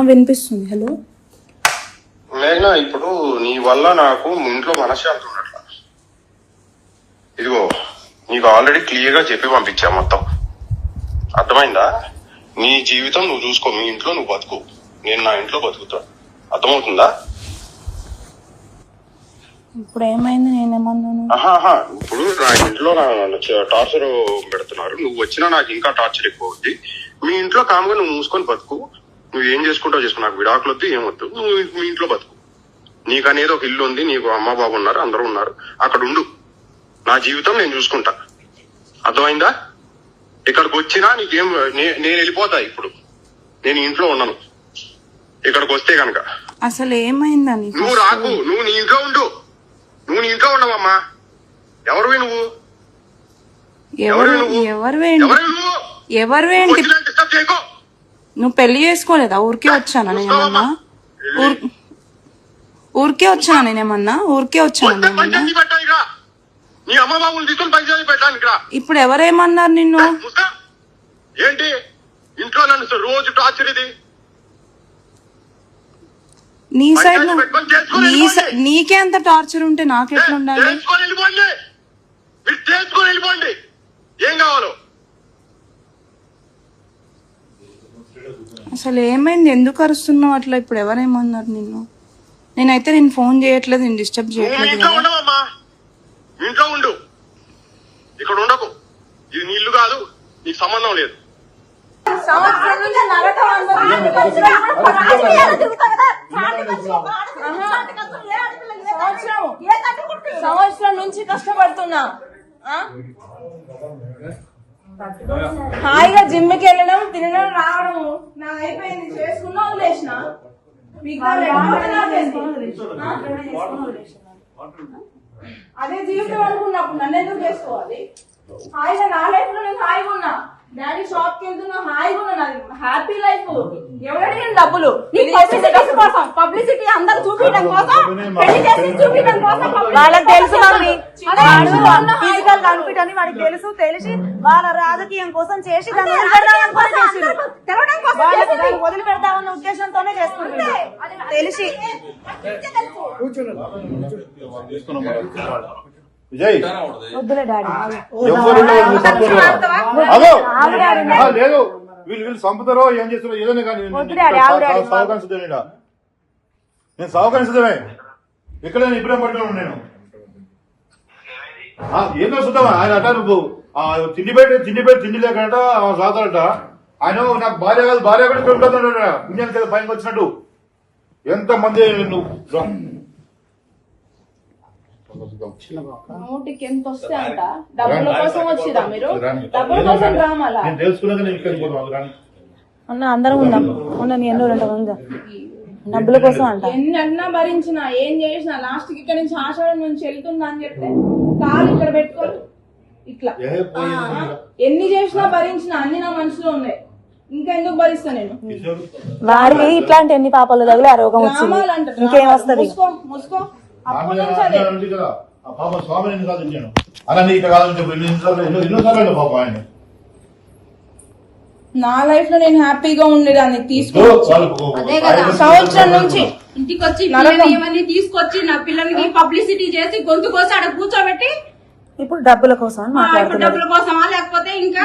వినిపిస్తుంది. హలో మేఘనా, ఇప్పుడు నీ వల్ల నాకు ఇంట్లో మనశ్శాంతి ఉన్నట్ల. ఇదిగో నీకు ఆల్రెడీ క్లియర్ గా చెప్పి పంపించా మొత్తం, అర్థమైందా? నీ జీవితం నువ్వు చూసుకో, మీ ఇంట్లో నువ్వు బతుకు, నేను నా ఇంట్లో బతుకుతా, అర్థమవుతుందా? ఇప్పుడు ఏమైంది? నేనేమన్నాను? ఇప్పుడు నా ఇంట్లో టార్చర్ పెడుతున్నారు, నువ్వు వచ్చినా నాకు ఇంకా టార్చర్ ఎక్కువ అవుద్ది. మీ ఇంట్లో కామ్గా నువ్వు మూసుకొని బతుకు, నువ్వు ఏం చేసుకుంటావు చేసుకో, నాకు విడాకులు వద్దు ఏమొద్దు, నువ్వు మీ ఇంట్లో బతుకు. నీకు అనేది ఒక ఇల్లు ఉంది, నీకు అమ్మ బాబు ఉన్నారు, అందరూ ఉన్నారు, అక్కడ ఉండు. నా జీవితం నేను చూసుకుంటా, అర్థమైందా? ఇక్కడికి వచ్చినా నీకేం, నేను వెళ్ళిపోతా. ఇప్పుడు నేను ఇంట్లో ఉన్నాను, ఇక్కడికి వస్తే కనుక. అసలు ఏమైందని? నువ్వు రాకు, నువ్వు నీ ఇంట్లో ఉండు, నువ్వు నీ ఇంట్లో ఉండవమ్మా. ఎవరివి నువ్వు? నువ్వు పెళ్లి చేసుకోలేదా? ఊరికే వచ్చానా నేనేమన్నా? ఊరికే వచ్చానా నేనేమన్నా? ఊరికే వచ్చానా? ఇప్పుడు ఎవరేమన్నారు నిన్ను? ఏంటి ఇంట్లో నన్ను రోజు టార్చర్? ఇది నీ సైడ్ నీకే అంత టార్చర్ ఉంటే నాకెట్లా ఉండాలి? వెళ్ళిపోండి, ఏం కావాలో. అసలు ఏమైంది? ఎందుకు అరుస్తున్నావు అట్లా? ఇప్పుడు ఎవరేమన్నారు నిన్ను? నేనైతే నేను ఫోన్ చేయట్లేదు, నేను డిస్టర్బ్ చేయట్లేదు. ఇంట్లో ఉండు, ఇక్కడ ఉండకు. ఇది నీ ఇల్లు కాదు, నీకు సంబంధం లేదు. సంవత్సరం నుంచి కష్టపడుతున్నా, హాయిగా జిమ్కి వెళ్ళడం, తినడం, రావడం నా అయిపోయింది. చేసుకున్నా వదిలేసిన. అదే జీవితం అనుకున్నప్పుడు నన్ను ఎందుకు చేసుకోవాలి? హాయిగా నా లైఫ్ లో నేను హాయిగా ఉన్నా. డాడీ షాప్ కి వెళ్తున్నా, హాయిగా ఉన్నా, నాది హ్యాపీ లైఫ్. ఎవరడిగిన డబ్బులు? పబ్లిసిటీ అందరు చూపించడం కోసం, పెళ్లి చేసి చూపించడం కోసం. వాళ్ళకి తెలుసు ఫిజికల్ కన్ఫిట్ అని వాడికి తెలుసు. తెలిసి వాళ్ళ రాజకీయం కోసం చేసి వదిలిపెడతామన్న ఉద్దేశంతోనే చేసుకుంటున్నారు. తెలిసి వద్దులే డాడీ, లేదు వీళ్ళు చంపుతారో ఏం చేస్తారో ఏదైనా కానీ నేను సహకరించడమే. ఇక్కడ ఇప్పుడే పట్టుకున్నాను నేను. ఏదో చూద్దామా ఆయన అట, నువ్వు తిండి లేకట సాగుతారట. ఆయన నాకు భార్య కాదు, భార్య కూడా ఇక్కడ ఉంటుంది పుణ్యానికి పైకి వచ్చినట్టు. ఎంతమంది నువ్వు నోటికి ఎంత వస్తే అంట. డబ్బుల కోసం వచ్చిరా మీరు? డబ్బుల కోసం రామాలా? అన్న అందరం ఉందాం, ఉండని ఎన్నో డబ్బుల కోసం అంట. ఎన్నన్నా భరించినా, ఏం చేసినా, లాస్ట్ కి ఇక్కడ నుంచి ఆషాఢం నుంచి వెళ్తుందా అని చెప్తే కాలు ఇక్కడ పెట్టుకోరు ఇట్లా. ఎన్ని చేసినా భరించినా అన్ని నా మనసులో ఉన్నాయి. ఇంకా ఎందుకు భరిస్తా నేను? వాడికి ఇట్లాంటి ఎన్ని పాపాలు తగిలి ఆ రోగం వచ్చింది, ఇంకేం వస్తుంది? మూసుకో. నా లైఫ్ లో నేను హ్యాపీగా ఉండేదాన్ని. సంవత్సరం నుంచి ఇంటికి వచ్చి ఇవన్నీ తీసుకొచ్చి నా పిల్లలకి పబ్లిసిటీ చేసి గొంతు కోసి ఆడ కూర్చోబెట్టి ఇప్పుడు డబ్బుల కోసం డబ్బుల కోసమా, లేకపోతే ఇంకా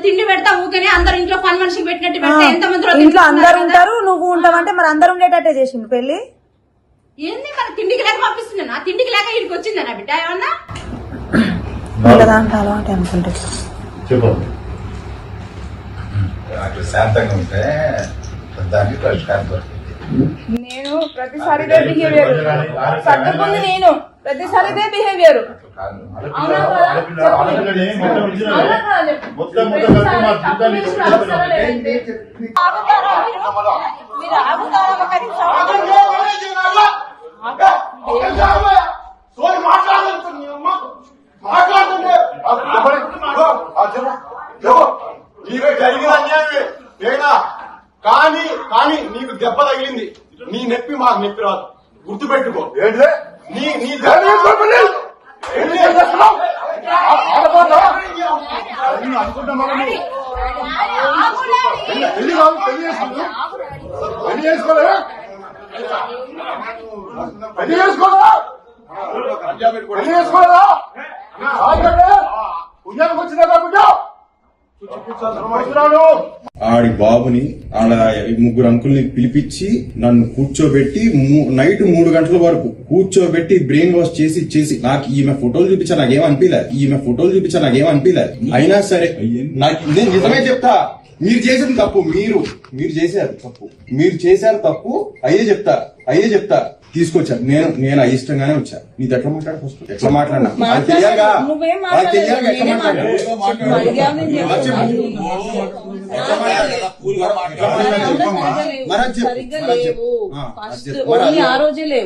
తిండి పెడతా ఊకనే అందరు ఇంట్లో పని మనిషికి పెట్టినట్టు పెడితే ఎంతమంది ఇంట్లో అందరు ఉంటారు, నువ్వు ఉంటావంటే మరి అందరు ఉండేటట్టే చేసిండు పెళ్లి. ఏంది మన తిండికి లేక పంపిస్తుంది? నా తిండికి లేక ఇక్కడికి వచ్చిందా నా బిడ్డ? ఏమన్నా అలవాటు అనుకుంటే శాంతంగా ఉంటే దానికి పరిష్కారం దొరుకుతుంది. నేను ప్రతిసారి బిహేవియర్ సర్దుకుంది, నేను ప్రతిసారి బిహేవియర్. జరిగిన అన్యాయమే కానీ నీకు దెబ్బ తగిలింది. నీ నొప్పి మాకు నొప్పి రాదు, గుర్తుపెట్టుకో. పెళ్లి చేసుకోలేదా పెళ్లి చేసుకోలేదా పెళ్లి చేసుకోలేదా పుణ్యానికి వచ్చిందా బిడ్డ ఆడి బాబుని ఆడ ముగ్గురు అంకుల్ని పిలిపించి నన్ను కూర్చోబెట్టి నైట్ 3 గంటల వరకు కూర్చోబెట్టి బ్రెయిన్ వాష్ చేసి నాకు ఈమె ఫోటోలు చూపించా నాకేం అనిపించలే అయినా సరే నాకు నేను నిజమే చెప్తా మీరు చేసిన తప్పు మీరు చేశారు తప్పు అయ్యే చెప్తా తీసుకొచ్చాను నేను అయిష్టంగానే వచ్చా నీది ఎట్లా మాట్లాడ ఫస్ట్ ఎట్లా మాట్లాడినా అది తెలియగా నువ్వేం అది తెలియగా ఎట్లా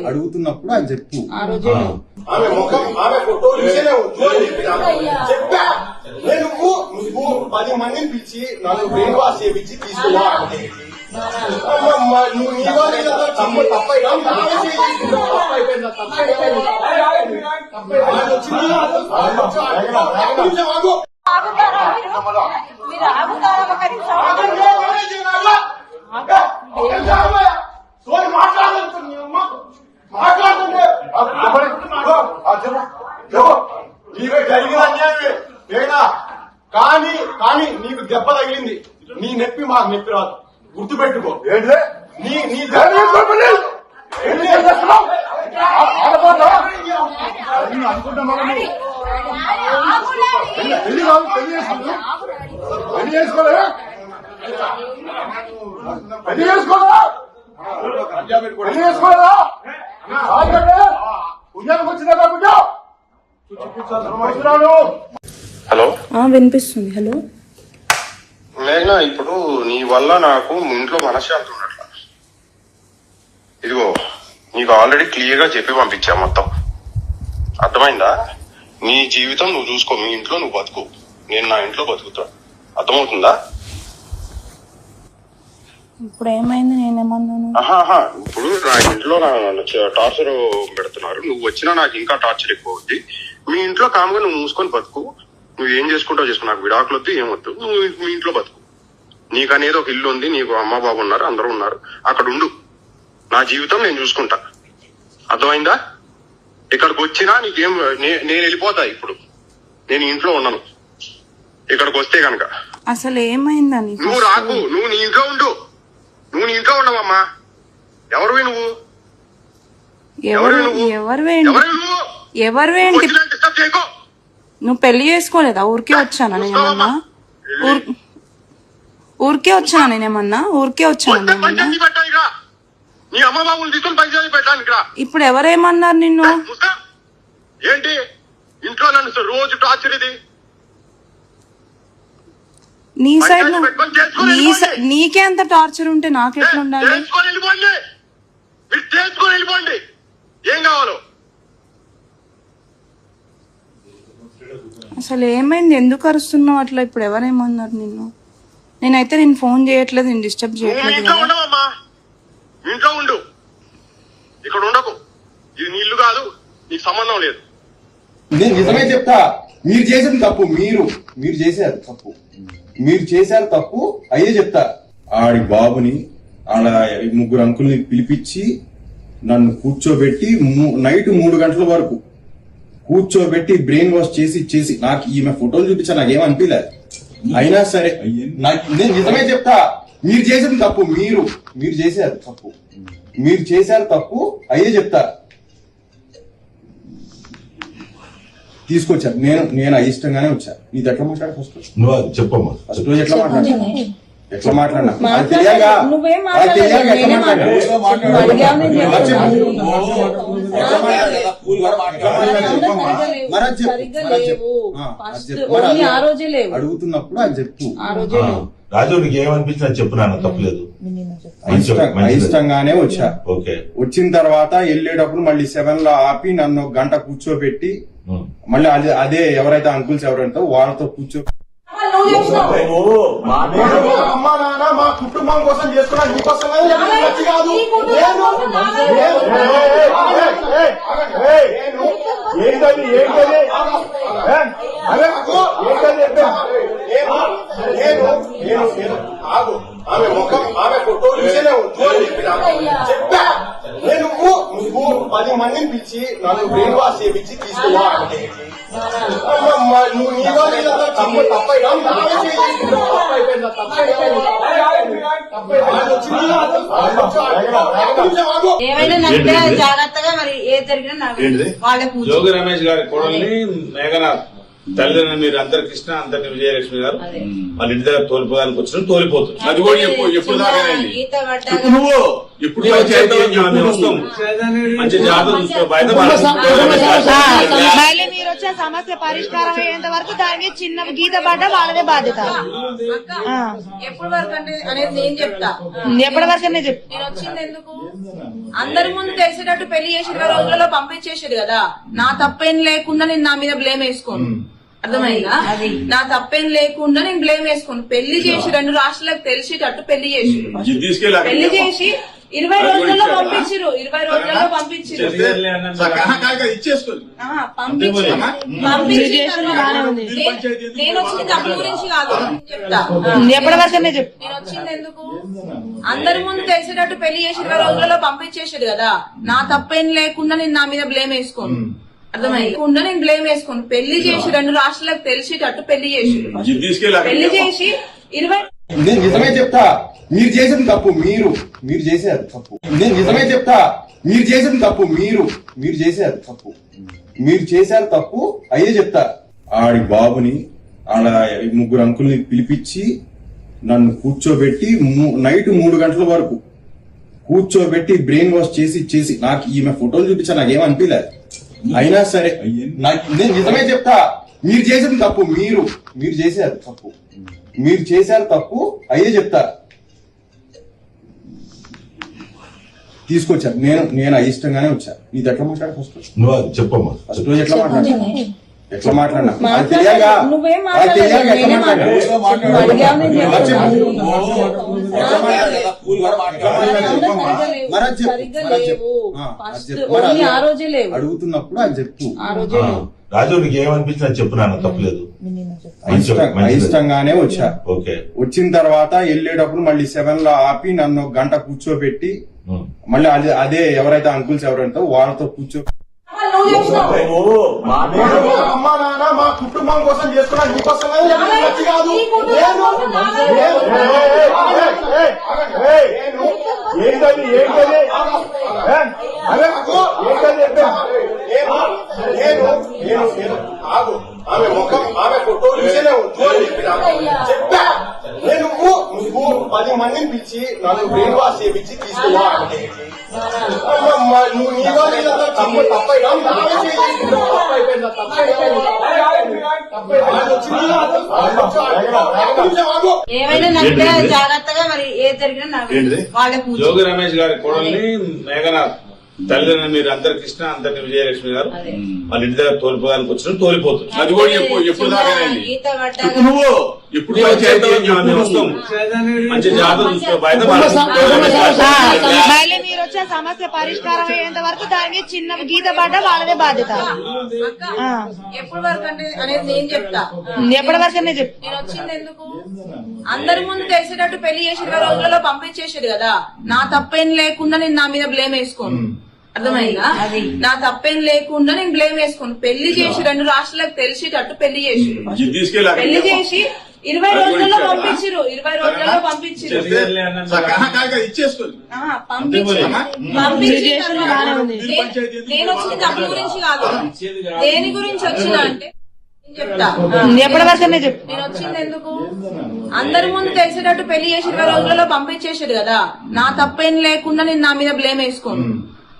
అడుగుతున్నప్పుడు అది చెప్పు ఆమె ముఖం ఆమె ఫోటో చెప్పా నువ్వు 10 మందిని పిలిచి నన్ను బ్రెయిన్ వాష్ చేయించి తీసుకున్నా నువ్వు నీ తప్పు నీవే జరిగిన అన్యాయమే ఏనా కానీ నీకు దెబ్బ తగిలింది నీ నొప్పి మాకు నొప్పి రాదు గుర్తుపెట్టుకో నీ పుణ్యానికి వచ్చిందా బిడ్డ హలో వినిపిస్తుంది. హలో మేఘనా, ఇప్పుడు నీ వల్ల నాకు ఇంట్లో మనశ్శాంతి ఉన్నట్ల. ఇదిగో నీకు ఆల్రెడీ క్లియర్ గా చెప్పి పంపించా మొత్తం, అర్థమైందా? నీ జీవితం నువ్వు చూసుకో, మీ ఇంట్లో నువ్వు బతుకు, నేను నా ఇంట్లో బతుకుతా, అర్థమవుతుందా? ఇప్పుడు ఏమైంది? నేనేమన్నాను? ఇప్పుడు నా ఇంట్లో టార్చర్ పెడుతున్నారు, నువ్వు వచ్చినా నాకు ఇంకా టార్చర్ ఎక్కువ అవుద్ది. మీ ఇంట్లో కామ్గా నువ్వు మూసుకొని బతుకు, నువ్వు ఏం చేసుకుంటావు చేసుకో, నాకు విడాకులు వద్దు, ఏమొద్దు, నువ్వు మీ ఇంట్లో బతుకు. నీకు అనేది ఒక ఇల్లు ఉంది, నీకు అమ్మ బాబు ఉన్నారు, అందరూ ఉన్నారు, అక్కడ ఉండు, నా జీవితం నేను చూసుకుంటా, అర్థమైందా? ఇక్కడికి వచ్చినా నీకేం, నేను వెళ్ళిపోతా. ఇప్పుడు నేను ఇంట్లో ఉన్నాను, ఇక్కడికి వస్తే కనుక అసలు ఏమైందని నువ్వు రాకు, నువ్వు నీ ఇంట్లో ఉండు, నువ్వు నీ ఇంట్లో ఉండవమ్మా. ఎవరివి నువ్వు? ఎవరివేంటి? నువ్వు పెళ్లి చేసుకోలేదా? ఊరికే వచ్చానా నేనేమన్నా? ఊరికే వచ్చానా నేనేమన్నా? నీ అమ్మ బాబుని తీసుకొని పైసలు పెట్టాను ఇక్కడ. ఇప్పుడు ఎవరేమన్నారు నిన్ను? ఏంటి ఇంట్లో నన్ను రోజు టార్చర్? ఇది నీ సైడ్ నీకే అంత టార్చర్ ఉంటే నాకెట్లా ఉండాలి? చేసుకొని వెళ్ళిపోండి, ఏం కావాలో. అసలు ఏమైంది? ఎందుకు అరుస్తున్నావు అట్లా? ఇప్పుడు ఎవరేమన్నారు నిన్ను? నేనైతే నేను ఫోన్ చేయట్లేదు, నేను డిస్టర్బ్ చేయట్లేదు. ఇంట్లో ఉండవమ్మా, ఇంట్లో ఉండు, ఇక్కడ ఉండకు. ఇది నీ ఇల్లు కాదు, నీకు సంబంధం లేదు. నేను నిజమే చెప్తా మీరు చేసిన తప్పు మీరు చేశారు తప్పు అయ్యే చెప్తా ఆడి బాబుని ఆడ ముగ్గురు అంకుల్ని పిలిపించి నన్ను కూర్చోబెట్టి నైట్ 3 గంటల వరకు కూర్చోబెట్టి బ్రెయిన్ వాష్ చేసి నాకు ఈమె ఫోటోలు చూపించా నాకేం అనిపించలేదు. అయినా సరే నేను నిజమే చెప్తా మీరు చేసిన తప్పు మీరు చేశారు తప్పు అయ్యే చెప్తా తీసుకొచ్చాను. నేను అయిష్టంగానే వచ్చా. నీది ఎట్లా మాట్లాడ ఫస్ట్ నువ్వు చెప్పమ్మా. ఫస్ట్ రోజు ఎట్లా మాట్లాడినా అది తెలియగా ఎట్లా అడుగుతున్నప్పుడు అది చెప్పు. రాజు నీకు ఏమనిపించినా చెప్పు, నాన్న తప్పలేదు. అయిష్టంగానే వచ్చా. వచ్చిన తర్వాత వెళ్ళేటప్పుడు మళ్ళీ 7 లో ఆపి నన్ను 1 గంట కూర్చోబెట్టి మళ్ళీ అదే ఎవరైతే అంకుల్స్ ఎవరైతే వాళ్ళతో కూర్చో అమ్మా నాన్న మా కుటుంబం కోసం చేసుకున్నా, నీకోసం కాదు. ఆమె ముఖం ఆమె ఫోటో చూసేనే చెప్పా నువ్వు 10 మందిని పిలిచి నన్ను బ్రెయిన్ వాష్ చేయించి తీసుకున్నా నువ్వు నీ తప్పైనా ఏమైనా నడితే జాగ్రత్తగా మరి ఏది జరిగినా నాకు వాళ్ళ కూర్చో జోగి రమేష్ గారి కోడల్ని మేఘనాథ్ తల్లిదండ్రులు మీరు అందరు కృష్ణ అందరిని విజయలక్ష్మి గారు వాళ్ళ ఇంటి దగ్గర తోలిపోదానికి వచ్చిన తోలిపోతుంది. అది కూడా ఎప్పుడు దాకా గీత పడ్డా నువ్వు ఇప్పుడు మేము వస్తాం మంచి జాగ్రత్త చూసుకో బయట మళ్ళీ మీరు వచ్చే సమస్య పరిష్కారం అయ్యేంత వరకు దానికి చిన్న గీత పడ్డ వాళ్ళదే బాధ్యత. ఎప్పటి వరకు అనేది నేను చెప్తా. ఎప్పటి వరకు చెప్పు. నేను వచ్చింది ఎందుకు? అందరి ముందు తెలిసేటట్టు పెళ్లి చేసి 20 రోజులలో పంపించేసాడు కదా. నా తప్పేం లేకుండా నేను నా మీద బ్లేమ్ వేసుకోను. అర్థమైందా? నా తప్పేం లేకుండా నేను బ్లేమ్ వేసుకోను. పెళ్లి చేసి 2 రాష్ట్రాలకు తెలిసేటట్టు పెళ్లి చేసి పెళ్లి చేసి 20 రోజులలో పంపించారు. 20 రోజులలో పంపించారు. ఇచ్చేసుకోండి. నేను వచ్చింది డబ్బుల గురించి కాదు చెప్తా. ఎప్పటి వరకు చెప్పు. నేను వచ్చింది ఎందుకు? అందరి ముందు తెలిసేటట్టు పెళ్లి చేసి 20 రోజులలో పంపించేసాడు కదా. నా తప్పేం లేకుండా నేను నా మీద బ్లేమ్ వేసుకోను. అర్థమైందా? నేను బ్లేమ్ వేసుకోను. పెళ్లి చేసి 2 రాష్ట్రాలకు తెలిసేటట్టు పెళ్లి చేసి పెళ్లి చేసి 20 నేను నిజమే చెప్తా మీరు చేసిన తప్పు మీరు చేశారు తప్పు. నేను నిజమే చెప్తా మీరు చేసిన తప్పు మీరు చేశారు తప్పు. మీరు చేశారు తప్పు అయ్యే చెప్తా. ఆడి బాబుని ఆడ 3 అంకుల్ని పిలిపించి నన్ను కూర్చోబెట్టి నైట్ 3 గంటల వరకు కూర్చోబెట్టి బ్రెయిన్ వాష్ చేసి నాకు ఈమె ఫోటోలు చూపించా నాకేం అనిపించలేదు. అయినా సరే నేను నిజమే చెప్తా మీరు చేసిన తప్పు మీరు చేశారు తప్పు. మీరు చేశారు తప్పు అయ్యే చెప్తా. తీసుకొచ్చారు నేను అయిష్టంగానే వచ్చా. నీది ఎట్లా మాట్లాడ ఫస్ట్ నువ్వు అది చెప్పమ్మా. ఫస్ట్ రోజు ఎట్లా మాట్లాడినా అది తెలియగా నువ్వేం అది తెలియగా ఎట్లా ఆ రోజే లేవు. అడుగుతున్నప్పుడు అది చెప్పు. రాజు నీకు ఏమనిపించినా చెప్పు నాన్న, తప్పలేదు. అయిష్టంగానే వచ్చా. ఓకే. వచ్చిన తర్వాత వెళ్ళేటప్పుడు మళ్ళీ 7 లో ఆపి నన్ను 1 గంట కూర్చోబెట్టి మళ్ళీ అదే ఎవరైతే అంకుల్స్ ఎవరైతే వాళ్ళతో నువ్వు చేసినావు. అమ్మా నాన్న మా కుటుంబం కోసం చేసుకున్నా నీకోసం కాదు. ఏంటది ఆమె ముఖం ఆమె ఫోటో చూసేనే చెప్పా నువ్వు 10 మందిని పిలిచి నన్ను బ్రెయిన్ వాష్ చేయించి తీసుకున్నా నువ్వు నీ తప్పైనా ఏమైనా నడితే జాగ్రత్తగా మరి ఏది జరిగినా నాకు వాళ్ళ కూర్చో జోగి రమేష్ గారి కోడల్ని మేఘనాథ్ తల్లిదండ్రులు మీరు అందరు కృష్ణ అందరిని విజయలక్ష్మి గారు వాళ్ళ ఇంటి దగ్గర తోలిపోదానికి వచ్చిన తోలిపోతుంది. అది కూడా ఎప్పుడు దాకా గీత పడ్డా నువ్వు ఇప్పుడు మేము వస్తాం మంచి జాగ్రత్త చూసుకో బయట మళ్ళీ మీరు వచ్చే సమస్య పరిష్కారం అయ్యేంత వరకు దానికి చిన్న గీత పడ్డ వాళ్ళదే బాధ్యత. ఎప్పటి వరకు అనేది నేను చెప్తా. ఎప్పటి వరకు చెప్పు. నేను వచ్చింది ఎందుకు? అందరి ముందు తెలిసేటట్టు పెళ్లి చేసి 20 రోజులలో పంపించేసాడు కదా. నా తప్పేం లేకుండా నేను నా మీద బ్లేమ్ వేసుకోను. అర్థమైందా? నా తప్పేం లేకుండా నేను బ్లేమ్ వేసుకోను. పెళ్లి చేసి 2 రాష్ట్రాలకు తెలిసేటట్టు పెళ్లి చేసి పెళ్లి చేసి 20 రోజులలో పంపించారు. 20 రోజులలో పంపించారు. ఇచ్చేసుకోండి. నేను వచ్చింది డబ్బుల గురించి కాదు. దేని గురించి వచ్చినా అంటే చెప్తా. ఎప్పటి వరకు చెప్పు. నేను వచ్చింది ఎందుకు? అందరి ముందు తెలిసేటట్టు పెళ్లి చేసి 20 రోజులలో పంపించేసాడు కదా. నా తప్పేం లేకుండా నేను నా మీద బ్లేమ్ వేసుకోను.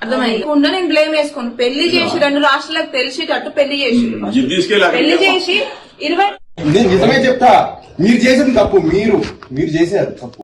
అర్థమైందా? నేను బ్లేమ్ వేసుకోను. పెళ్లి చేసి 2 రాష్ట్రాలకు తెలిసేటట్టు పెళ్లి చేసి పెళ్లి చేసి 20 నేను నిజమే చెప్తా మీరు చేసిన తప్పు మీరు చేశారు తప్పు.